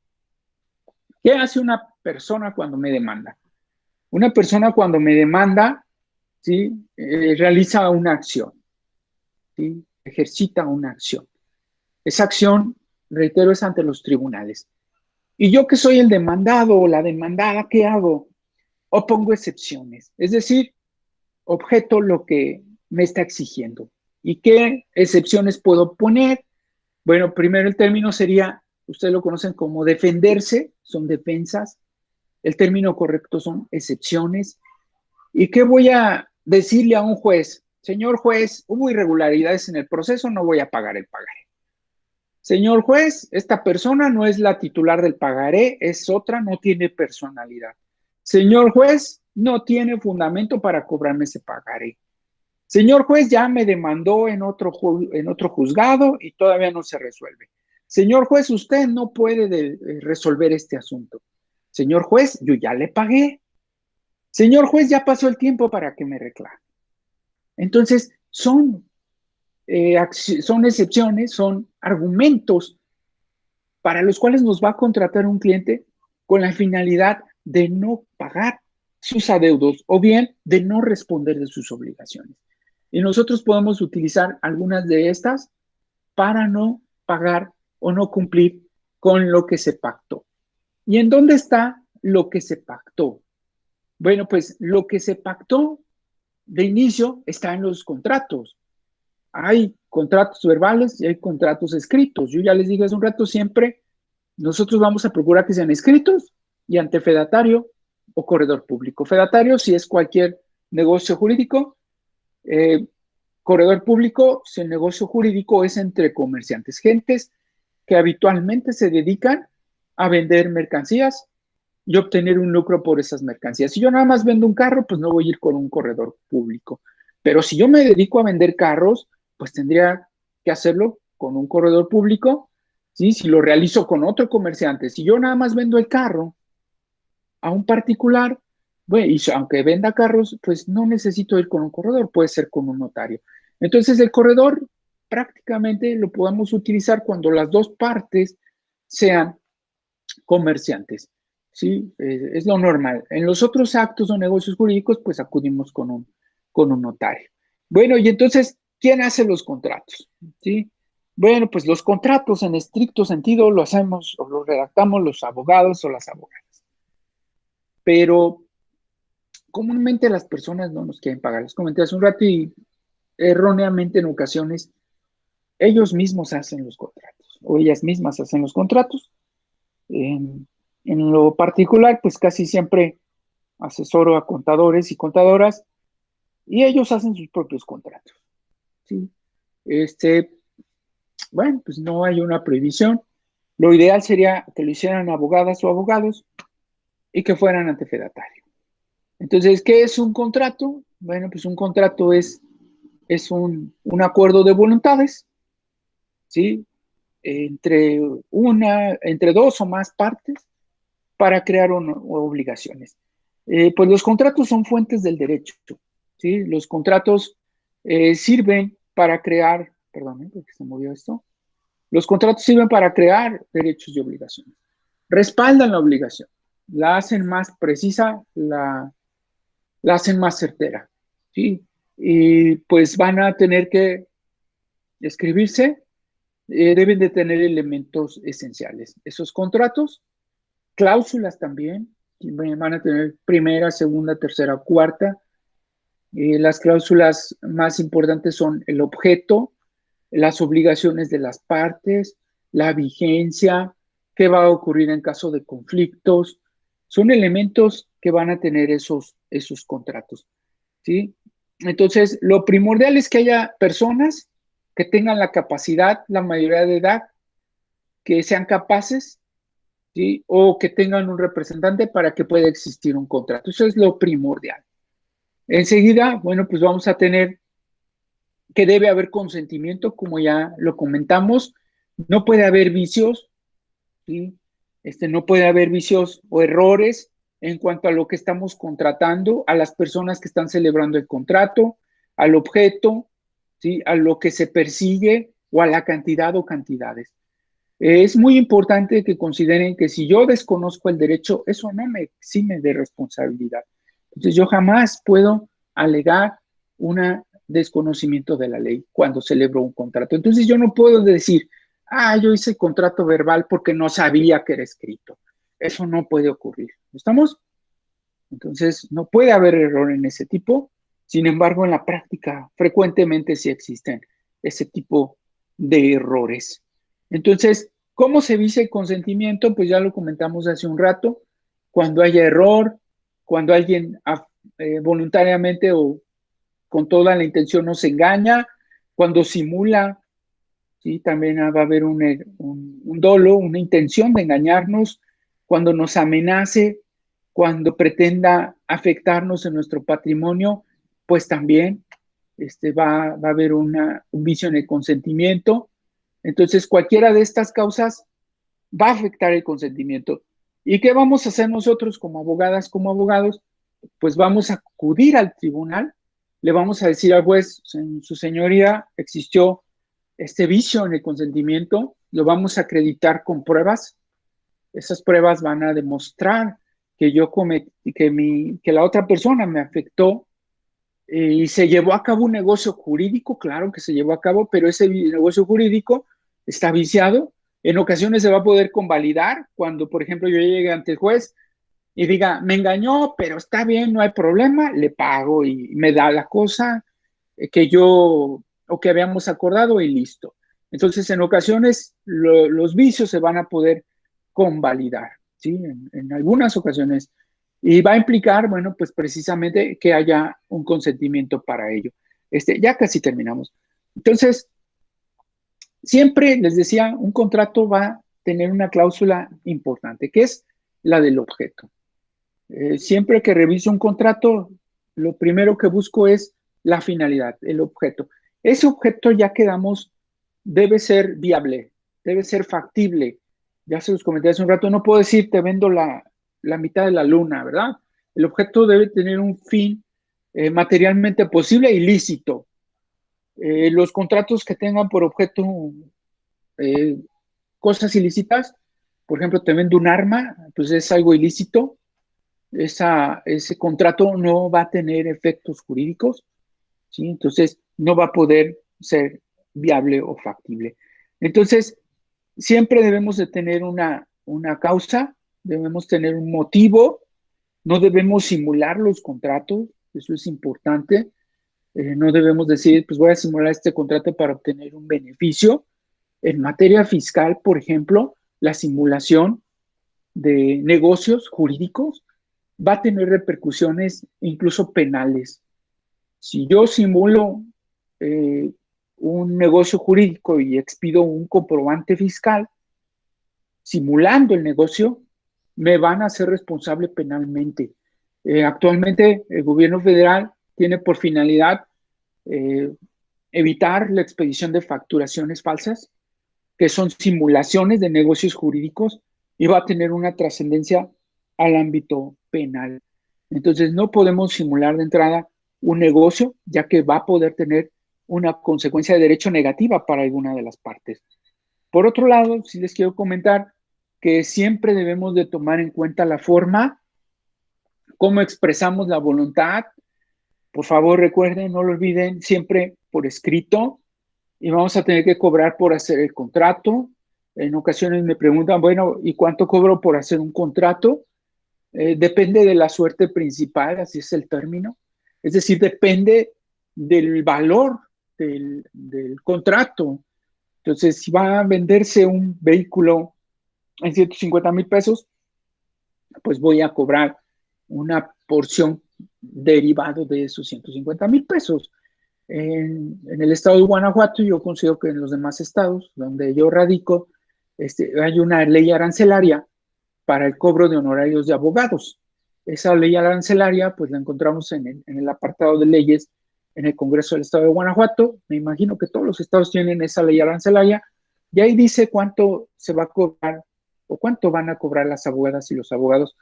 ¿Qué hace una persona cuando me demanda? Una persona cuando me demanda, ¿sí? Realiza una acción, ¿sí? Ejercita una acción. Esa acción, reitero, es ante los tribunales. Y yo que soy el demandado o la demandada, ¿qué hago? Opongo excepciones, es decir, objeto lo que me está exigiendo. ¿Y qué excepciones puedo poner? Bueno, primero el término sería, ustedes lo conocen como defenderse, son defensas. El término correcto son excepciones. ¿Y qué voy a decirle a un juez? Señor juez, hubo irregularidades en el proceso, no voy a pagar el pagaré. Señor juez, esta persona no es la titular del pagaré, es otra, no tiene personalidad. Señor juez, no tiene fundamento para cobrarme ese pagaré. Señor juez, ya me demandó en otro juzgado y todavía no se resuelve. Señor juez, usted no puede resolver este asunto. Señor juez, yo ya le pagué. Señor juez, ya pasó el tiempo para que me reclame. Entonces, son excepciones, son argumentos para los cuales nos va a contratar un cliente con la finalidad de no pagar sus adeudos o bien de no responder de sus obligaciones. Y nosotros podemos utilizar algunas de estas para no pagar o no cumplir con lo que se pactó. ¿Y en dónde está lo que se pactó? Bueno, pues lo que se pactó de inicio está en los contratos. Hay contratos verbales y hay contratos escritos. Yo ya les dije hace un rato, siempre nosotros vamos a procurar que sean escritos y ante fedatario o corredor público. Fedatario si es cualquier negocio jurídico, corredor público si el negocio jurídico es entre comerciantes, gentes que habitualmente se dedican a vender mercancías y obtener un lucro por esas mercancías. Si yo nada más vendo un carro, pues no voy a ir con un corredor público. Pero si yo me dedico a vender carros, pues tendría que hacerlo con un corredor público, ¿sí? Si lo realizo con otro comerciante. Si yo nada más vendo el carro a un particular, bueno, y aunque venda carros, pues no necesito ir con un corredor, puede ser con un notario. Entonces el corredor prácticamente lo podemos utilizar cuando las dos partes sean comerciantes. ¿Sí? Es lo normal. En los otros actos o negocios jurídicos, pues acudimos con un notario. Bueno, y entonces, ¿quién hace los contratos? ¿Sí? Bueno, pues los contratos en estricto sentido lo hacemos o los redactamos los abogados o las abogadas. Pero comúnmente las personas no nos quieren pagar. Les comenté hace un rato y erróneamente en ocasiones ellos mismos hacen los contratos o ellas mismas hacen los contratos. En lo particular, pues casi siempre asesoro a contadores y contadoras y ellos hacen sus propios contratos. ¿Sí? Bueno, pues no hay una prohibición. Lo ideal sería que lo hicieran abogadas o abogados y que fueran ante fedatario. Entonces, ¿qué es un contrato? Bueno, pues un contrato es un acuerdo de voluntades, ¿sí? Entre dos o más partes para crear obligaciones. Pues los contratos son fuentes del derecho, ¿sí? Los contratos sirven para crear, perdón, porque se movió esto. Los contratos sirven para crear derechos y obligaciones. Respaldan la obligación, la hacen más precisa, la hacen más certera, ¿sí? Y pues van a tener que escribirse, deben de tener elementos esenciales. Esos contratos, cláusulas también, van a tener primera, segunda, tercera, cuarta. Las cláusulas más importantes son el objeto, las obligaciones de las partes, la vigencia, qué va a ocurrir en caso de conflictos. Son elementos que van a tener esos contratos, ¿sí? Entonces, lo primordial es que haya personas que tengan la capacidad, la mayoría de edad, que sean capaces, ¿sí? O que tengan un representante para que pueda existir un contrato. Eso es lo primordial. Enseguida, bueno, pues vamos a tener que debe haber consentimiento, como ya lo comentamos. No puede haber vicios, ¿sí? No puede haber vicios o errores en cuanto a lo que estamos contratando, a las personas que están celebrando el contrato, al objeto, ¿sí? A lo que se persigue o a la cantidad o cantidades. Es muy importante que consideren que si yo desconozco el derecho, eso no me exime de responsabilidad. Entonces yo jamás puedo alegar un desconocimiento de la ley cuando celebro un contrato. Entonces yo no puedo decir, yo hice contrato verbal porque no sabía que era escrito. Eso no puede ocurrir. ¿Estamos? Entonces no puede haber error en ese tipo. Sin embargo, en la práctica frecuentemente sí existen ese tipo de errores. Entonces, ¿cómo se dice el consentimiento? Pues ya lo comentamos hace un rato. Cuando haya error, cuando alguien voluntariamente o con toda la intención nos engaña, cuando simula, ¿sí? También va a haber un dolo, una intención de engañarnos, cuando nos amenace, cuando pretenda afectarnos en nuestro patrimonio, pues también va a haber un vicio en el consentimiento. Entonces, cualquiera de estas causas va a afectar el consentimiento. ¿Y qué vamos a hacer nosotros como abogadas, como abogados? Pues vamos a acudir al tribunal, le vamos a decir al juez, su señoría, existió este vicio en el consentimiento, lo vamos a acreditar con pruebas. Esas pruebas van a demostrar que yo cometí, que la otra persona me afectó y se llevó a cabo un negocio jurídico, claro que se llevó a cabo, pero ese negocio jurídico está viciado. En ocasiones se va a poder convalidar cuando, por ejemplo, yo llegue ante el juez y diga, me engañó, pero está bien, no hay problema, le pago y me da la cosa que yo o que habíamos acordado y listo. Entonces, en ocasiones los vicios se van a poder convalidar, ¿sí? En algunas ocasiones. Y va a implicar, bueno, pues precisamente que haya un consentimiento para ello. Ya casi terminamos. Entonces, siempre les decía, un contrato va a tener una cláusula importante, que es la del objeto. Siempre que reviso un contrato, lo primero que busco es la finalidad, el objeto. Ese objeto, ya quedamos, debe ser viable, debe ser factible. Ya se los comenté hace un rato, no puedo decir te vendo la mitad de la luna, ¿verdad? El objeto debe tener un fin materialmente posible y lícito. Los contratos que tengan por objeto eh, cosas ilícitas, por ejemplo, te vendo un arma, pues es algo ilícito. Ese contrato no va a tener efectos jurídicos, ¿sí? Entonces no va a poder ser viable o factible. Entonces, siempre debemos de tener una causa, debemos tener un motivo, no debemos simular los contratos, eso es importante. No debemos decir, pues voy a simular este contrato para obtener un beneficio. En materia fiscal, por ejemplo, la simulación de negocios jurídicos va a tener repercusiones incluso penales. Si yo simulo un negocio jurídico y expido un comprobante fiscal, simulando el negocio, me van a hacer responsable penalmente. Actualmente el gobierno federal tiene por finalidad eh, evitar la expedición de facturaciones falsas, que son simulaciones de negocios jurídicos, y va a tener una trascendencia al ámbito penal. Entonces, no podemos simular de entrada un negocio, ya que va a poder tener una consecuencia de derecho negativa para alguna de las partes. Por otro lado, sí les quiero comentar que siempre debemos de tomar en cuenta la forma, cómo expresamos la voluntad. Por favor, recuerden, no lo olviden, siempre por escrito, y vamos a tener que cobrar por hacer el contrato. En ocasiones me preguntan, bueno, ¿y cuánto cobro por hacer un contrato? Depende de la suerte principal, así es el término. Es decir, depende del valor del contrato. Entonces, si va a venderse un vehículo en 150,000 pesos, pues voy a cobrar una porción derivado de esos 150,000 pesos. En el estado de Guanajuato, yo considero que en los demás estados donde yo radico, hay una ley arancelaria para el cobro de honorarios de abogados. Esa ley arancelaria, pues la encontramos en el apartado de leyes en el Congreso del Estado de Guanajuato. Me imagino que todos los estados tienen esa ley arancelaria y ahí dice cuánto se va a cobrar o cuánto van a cobrar las abogadas y los abogados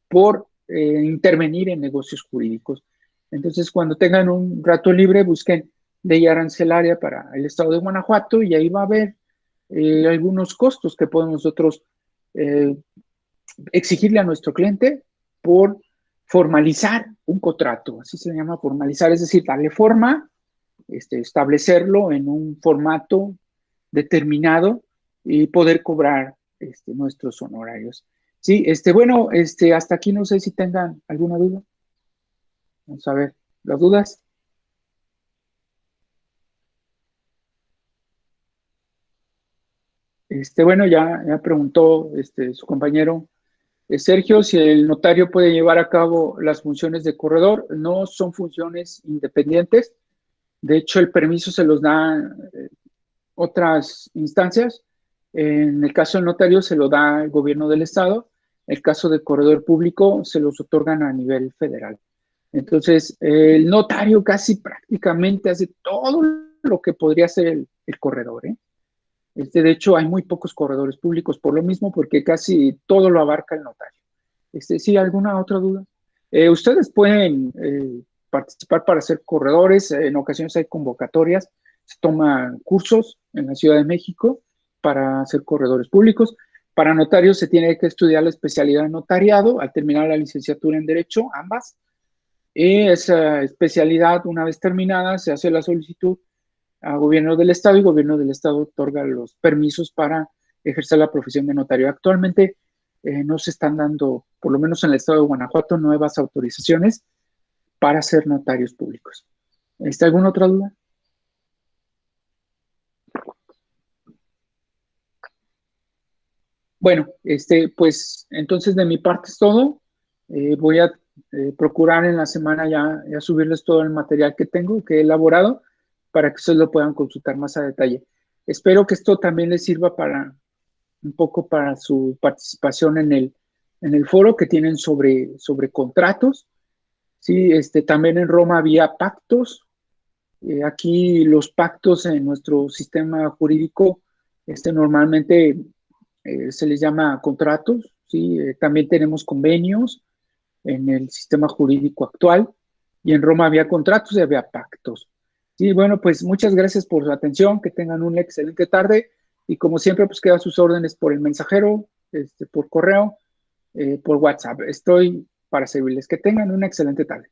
por intervenir en negocios jurídicos. Entonces, cuando tengan un rato libre, busquen ley arancelaria para el estado de Guanajuato y ahí va a haber algunos costos que podemos nosotros exigirle a nuestro cliente por formalizar un contrato, así se llama formalizar, es decir, darle forma, establecerlo en un formato determinado y poder cobrar nuestros honorarios. Sí, bueno, hasta aquí no sé si tengan alguna duda. Vamos a ver, las dudas. Bueno, ya preguntó su compañero Sergio si el notario puede llevar a cabo las funciones de corredor. No son funciones independientes. De hecho, el permiso se los da otras instancias. En el caso del notario se lo da el gobierno del estado. En el caso del corredor público se los otorgan a nivel federal. Entonces, el notario casi prácticamente hace todo lo que podría hacer el corredor. De hecho, hay muy pocos corredores públicos por lo mismo, porque casi todo lo abarca el notario. ¿Sí, alguna otra duda? Ustedes pueden participar para ser corredores. En ocasiones hay convocatorias, se toman cursos en la Ciudad de México para ser corredores públicos. Para notarios se tiene que estudiar la especialidad de notariado al terminar la licenciatura en Derecho, ambas. Y esa especialidad, una vez terminada, se hace la solicitud a gobierno del estado y el gobierno del estado otorga los permisos para ejercer la profesión de notario. Actualmente no se están dando, por lo menos en el estado de Guanajuato, nuevas autorizaciones para ser notarios públicos. ¿Alguna otra duda? Bueno, pues entonces de mi parte es todo. Voy a procurar en la semana ya subirles todo el material que tengo, que he elaborado, para que ustedes lo puedan consultar más a detalle. Espero que esto también les sirva para un poco para su participación en el foro que tienen sobre contratos. Sí, también en Roma había pactos. Aquí los pactos en nuestro sistema jurídico normalmente se les llama contratos. ¿Sí? También tenemos convenios en el sistema jurídico actual y en Roma había contratos y había pactos. Sí, bueno, pues muchas gracias por su atención, que tengan una excelente tarde y como siempre, pues queda sus órdenes por el mensajero, por correo, por WhatsApp. Estoy para servirles. Que tengan una excelente tarde.